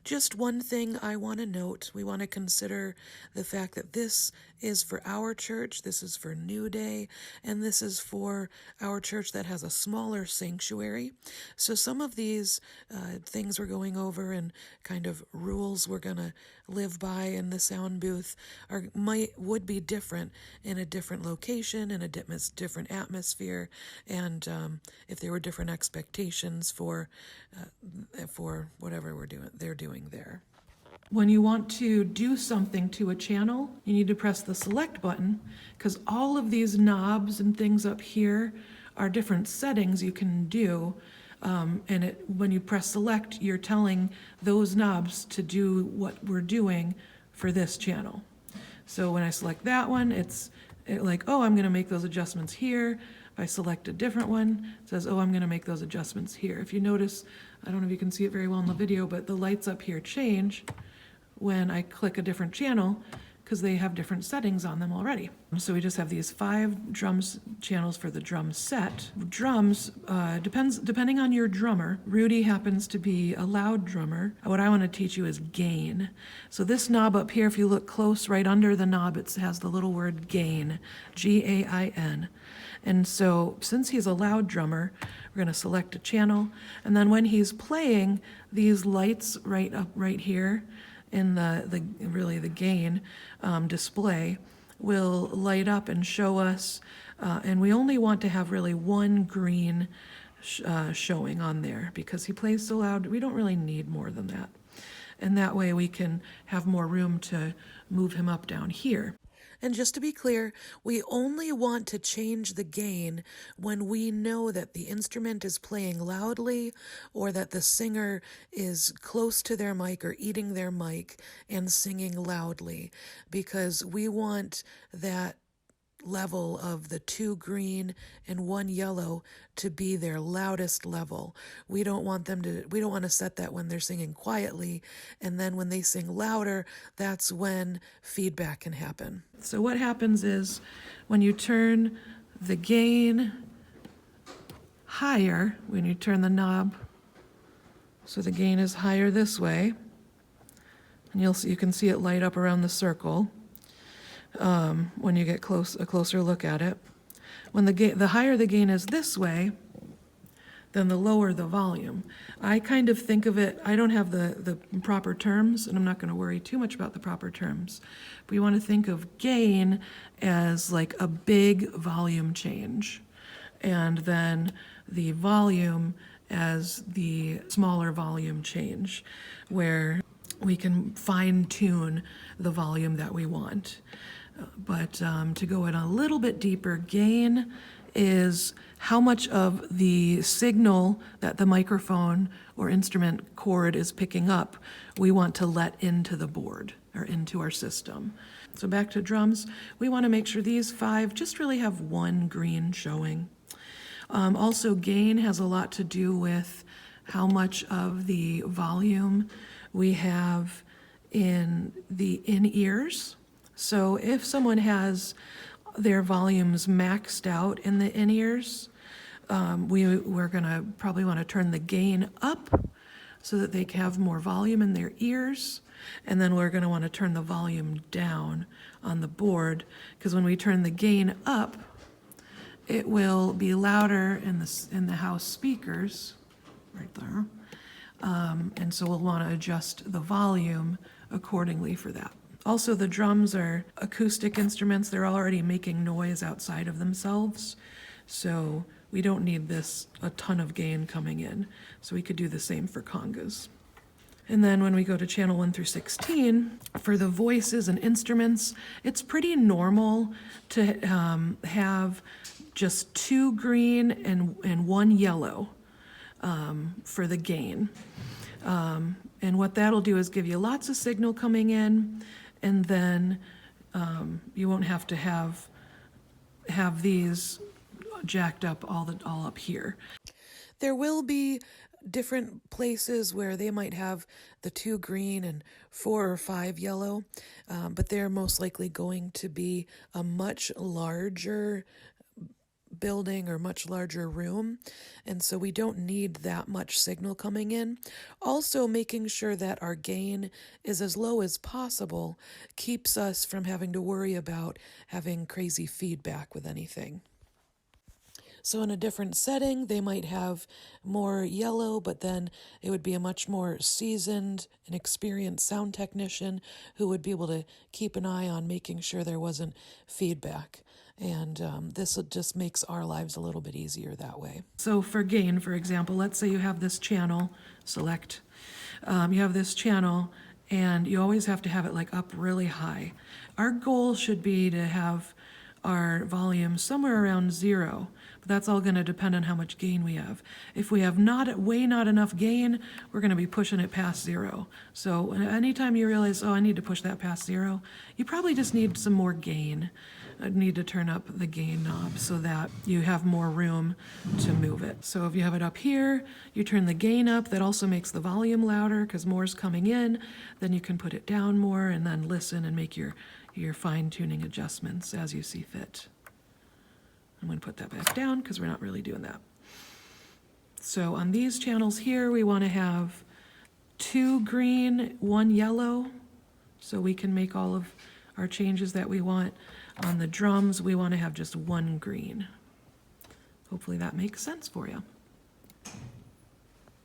Just one thing I want to note, we want to consider the fact that this is for our church, this is for New Day, and this is for our church that has a smaller sanctuary. So some of these things we're going over and kind of rules we're going to live by in the sound booth would be different in a different location, in a different atmosphere, and if there were different expectations for whatever they're doing there. When you want to do something to a channel, you need to press the select button, because all of these knobs and things up here are different settings you can do. When you press select, you're telling those knobs to do what we're doing for this channel. So when I select that one, it's like, oh, I'm going to make those adjustments here. If I select a different one, it says, oh, I'm going to make those adjustments here. If you notice, I don't know if you can see it very well in the video, but the lights up here change when I click a different channel because they have different settings on them already. So we just have these 5 drums channels for the drum set. Drums, depending on your drummer. Rudy happens to be a loud drummer. What I want to teach you is gain. So this knob up here, if you look close, right under the knob, it has the little word gain, G-A-I-N. And so since he's a loud drummer, we're going to select a channel. And then when he's playing, these lights right here in the gain display will light up and show us, and we only want to have really one green showing on there because he plays so loud. We don't really need more than that. And that way we can have more room to move him up down here. And just to be clear, we only want to change the gain when we know that the instrument is playing loudly or that the singer is close to their mic or eating their mic and singing loudly, because we want that level of the 2 green and 1 yellow to be their loudest level. We don't want to set that when they're singing quietly, and then when they sing louder, that's when feedback can happen. So what happens is when you turn the gain higher, when you turn the knob so the gain is higher this way, and you can see it light up around the circle. When you get a closer look at it. When the higher the gain is this way, then the lower the volume. I kind of think of it, I don't have the proper terms, and I'm not going to worry too much about the proper terms. But you want to think of gain as like a big volume change, and then the volume as the smaller volume change, where we can fine-tune the volume that we want. But to go in a little bit deeper, gain is how much of the signal that the microphone or instrument cord is picking up we want to let into the board or into our system. So back to drums, we want to make sure these 5 just really have 1 green showing. Also, gain has a lot to do with how much of the volume we have in the in-ears. So if someone has their volumes maxed out in the in-ears, we're going to probably want to turn the gain up so that they can have more volume in their ears. And then we're going to want to turn the volume down on the board, because when we turn the gain up, it will be louder in the house speakers, right there. And so we'll want to adjust the volume accordingly for that. Also, the drums are acoustic instruments. They're already making noise outside of themselves. So we don't need a ton of gain coming in. So we could do the same for congas. And then when we go to channel 1 through 16, for the voices and instruments, it's pretty normal to have just 2 green and 1 yellow for the gain. And what that'll do is give you lots of signal coming in, and then you won't have to have these jacked up all up here. There will be different places where they might have the 2 green and 4 or 5 yellow, but they're most likely going to be a much larger building or much larger room, and so we don't need that much signal coming in. Also, making sure that our gain is as low as possible keeps us from having to worry about having crazy feedback with anything. So in a different setting, they might have more yellow, but then it would be a much more seasoned and experienced sound technician who would be able to keep an eye on making sure there wasn't feedback. And this just makes our lives a little bit easier that way. So for gain, for example, let's say you have this channel, select, you have this channel, and you always have to have it like up really high. Our goal should be to have our volume somewhere around 0, but that's all going to depend on how much gain we have. If we have not enough gain, we're going to be pushing it past 0. So anytime you realize, oh, I need to push that past 0, you probably just need some more gain. I need to turn up the gain knob so that you have more room to move it. So if you have it up here, you turn the gain up. That also makes the volume louder because more is coming in. Then you can put it down more and then listen and make your fine-tuning adjustments as you see fit. I'm going to put that back down because we're not really doing that. So on these channels here, we want to have 2 green, 1 yellow, so we can make all of our changes that we want. On the drums, we want to have just 1 green. Hopefully that makes sense for you.